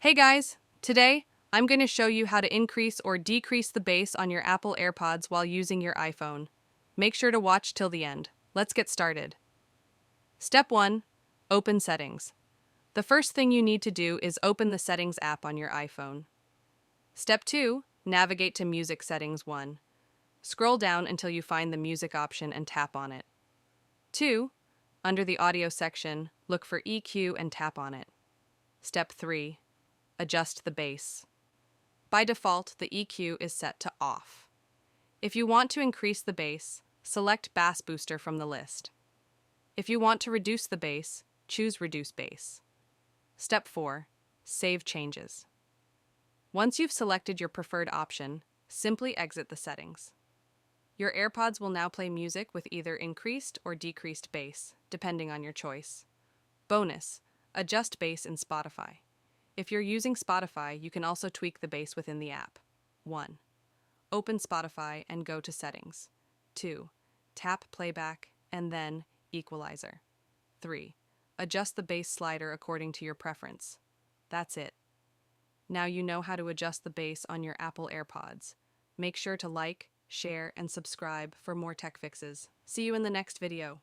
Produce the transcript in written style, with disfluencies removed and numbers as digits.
Hey guys! Today, I'm going to show you how to increase or decrease the bass on your Apple AirPods while using your iPhone. Make sure to watch till the end. Let's get started. Step 1. Open Settings. The first thing you need to do is open the Settings app on your iPhone. Step 2. Navigate to Music Settings 1. Scroll down until you find the Music option and tap on it. 2. Under the Audio section, look for EQ and tap on it. Step 3. Adjust the bass. By default, the EQ is set to off. If you want to increase the bass, select Bass Booster from the list. If you want to reduce the bass, choose Reduce Bass. Step 4. Save changes. Once you've selected your preferred option, simply exit the settings. Your AirPods will now play music with either increased or decreased bass, depending on your choice. Bonus: adjust bass in Spotify. If you're using Spotify, you can also tweak the bass within the app. 1. Open Spotify and go to Settings. 2. Tap Playback and then Equalizer. 3. Adjust the bass slider according to your preference. That's it. Now you know how to adjust the bass on your Apple AirPods. Make sure to like, share, and subscribe for more tech fixes. See you in the next video.